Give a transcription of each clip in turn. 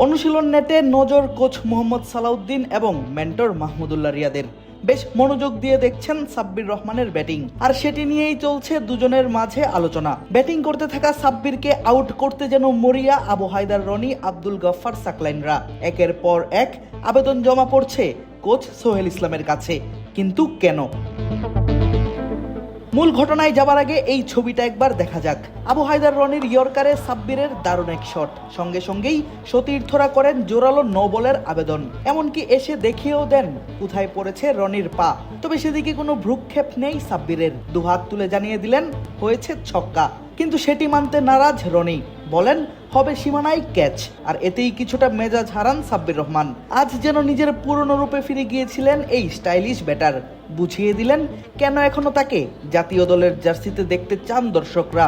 অনুশীলন নেটে নজর কোচ মোহাম্মদ সালাউদ্দিন এবং মেন্টর মাহমুদুল্লাহ রিয়াদের। বেশ মনোযোগ দিয়ে দেখছেন সাব্বির রহমানের ব্যাটিং, আর সেটি নিয়েই চলছে দুজনের মাঝে আলোচনা। ব্যাটিং করতে থাকা সাব্বিরকে আউট করতে যেন মরিয়া আবু হায়দার রনি, আব্দুল গফফার সাকলাইনরা। একের পর এক আবেদন জমা পড়ছে কোচ সোহেল ইসলামের কাছে, কিন্তু কেন? মূল ঘটনায় যাবার আগে এই ছবিটা একবার দেখা যাক। আবু হায়দার রনির ইয়র্কারে সাব্বিরের দারুণ এক শট, সঙ্গে সঙ্গেই সতীর্থরা করেন জোরালো নো বলের আবেদন, এমনকি এসে দেখিয়েও দেন কোথায় পড়েছে রনির পা। তবে সেদিকে কোনো ভ্রুক্ষেপ নেই সাব্বিরের, দুহাত তুলে জানিয়ে দিলেন হয়েছে ছক্কা। কিন্তু সেটি মানতে নারাজ রনি, বলেন হবে সীমানায় ক্যাচ। আর এতেই কিছুটা মেজাজ হারান সাব্বির রহমান। আজ যেন নিজের পুরনো রূপে ফিরে গিয়েছিলেন এই স্টাইলিশ ব্যাটার। বুঝিয়ে দিলেন কেন এখনো তাকে জাতীয় দলের জার্সিতে দেখতে চান দর্শকরা।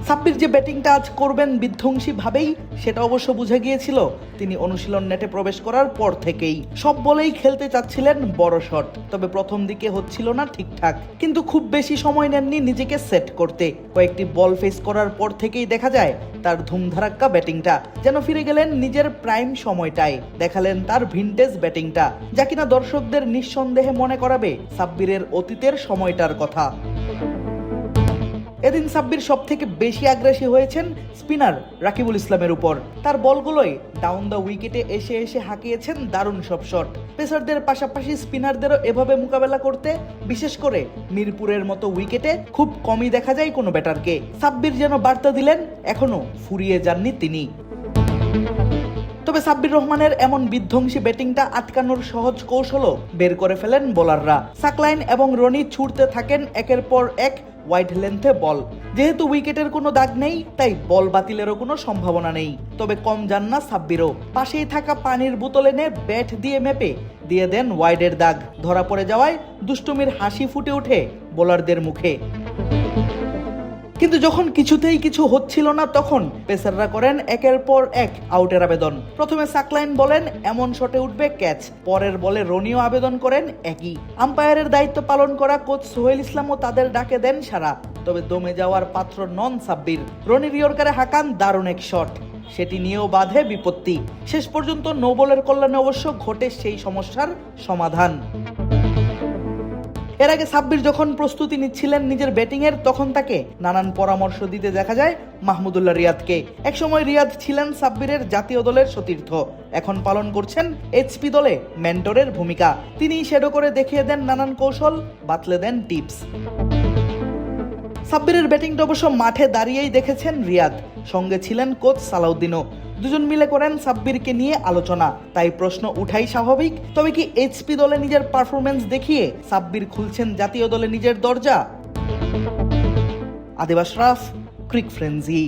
সাব্বির যে ব্যাটিংটা আজ করবেন বিধ্বংসী ভাবেই, সেটা অবশ্য বুঝে গিয়েছিল তিনি অনুশীলন নেটে প্রবেশ করার পর থেকেই। সব বলেই খেলতে চাচ্ছিলেন বড় শট, তবে প্রথম দিকে হচ্ছিল না ঠিকঠাক। কিন্তু খুব বেশি সময় নেননি নিজেকে সেট করতে। কয়েকটি বল ফেস করার পর থেকেই দেখা যায় তার ধুমধারাক্কা ব্যাটিংটা। যেন ফিরে গেলেন নিজের প্রাইম সময়টায়, দেখালেন তার ভিনটেজ ব্যাটিংটা, যা কিনা দর্শকদের নিঃসন্দেহে মনে করাবে সাব্বিরের অতীতের সময়টার কথা। এদিন সাব্বির সব থেকে বেশি আগ্রাসী হয়েছেন স্পিনার রাকিবুল ইসলামের উপর। তার বলগুলোই ডাউন দ্য উইকেটে এসে এসে হাঁকিয়েছেন দারুণ সব শট। পেসারদের পাশাপাশি স্পিনারদেরও এভাবে মোকাবেলা করতে, বিশেষ করে মিরপুরের মতো উইকেটে, খুব কমই দেখা যায় কোনো ব্যাটারকে। সাব্বির যেন বার্তা দিলেন এখনো ফুরিয়ে যাননি তিনি। তবে সাব্বির রহমানের এমন বিধ্বংসী ব্যাটিংটা আটকানোর সহজ কৌশলও বের করে ফেলেন বোলাররা। সাকলাইন এবং রনি ছুটতে থাকেন একের পর এক ওয়াইড লেন্থে বল। যেহেতু উইকেটের কোনো দাগ নেই, তাই বল বাতিলেরও কোনো সম্ভাবনা নেই। তবে কম যান না সাব্বিরও। পাশেই থাকা পানির বোতল এনে ব্যাট দিয়ে মেপে দিয়ে দেন ওয়াইডের দাগ। ধরা পড়ে যাওয়ায় দুষ্টুমির হাসি ফুটে ওঠে বোলারদের মুখে। কিন্তু যখন কিছুতেই কিছু হচ্ছিল না, তখন পেসাররা করেন একের পর এক আউটের আবেদন। প্রথমে সাকলাইন বলেন এমন শটে উঠবে ক্যাচ, পরের বলে রনিও আবেদন করেন একই। আম্পায়ারের দায়িত্ব পালন করা কোচ সোহেল ইসলামও তাদের ডাকে দেন সাড়া। তবে দমে যাওয়ার পাত্র নন সাব্বির। রনির ইয়র্কারে হাঁকান দারুণ এক শট, সেটি নিয়েও বাধে বিপত্তি। শেষ পর্যন্ত নো বলের কল্যাণে অবশ্য ঘটে সেই সমস্যার সমাধান। এর আগে সাব্বির যখন প্রস্তুতি নিচ্ছিলেন নিজের ব্যাটিংয়ের, তখন তাকে নানান পরামর্শ দিতে দেখা যায় মাহমুদুল্লাহ রিয়াদকে। একসময় রিয়াদ ছিলেন সাব্বিরের জাতীয় দলের সতীর্থ, এখন পালন করছেন এইচপি দলে মেন্টরের ভূমিকা। তিনিই শ্যাডো করে দেখিয়ে দেন নানান কৌশল, বাতলে দেন টিপস। সাব্বিরের ব্যাটিংটা অবশ্য মাঠে দাঁড়িয়েই দেখেছেন রিয়াদ, সঙ্গে ছিলেন কোচ সালাউদ্দিনও। দুজন মিলে করেন সাব্বিরকে নিয়ে আলোচনা। তাই প্রশ্ন উঠাই স্বাভাবিক, তবে কি এইচপি দলে নিজের পারফরমেন্স দেখিয়ে সাব্বির খুলছেন জাতীয় দলে নিজের দরজা? আদিব আশরাফ, ক্রিক ফ্রেন্জি।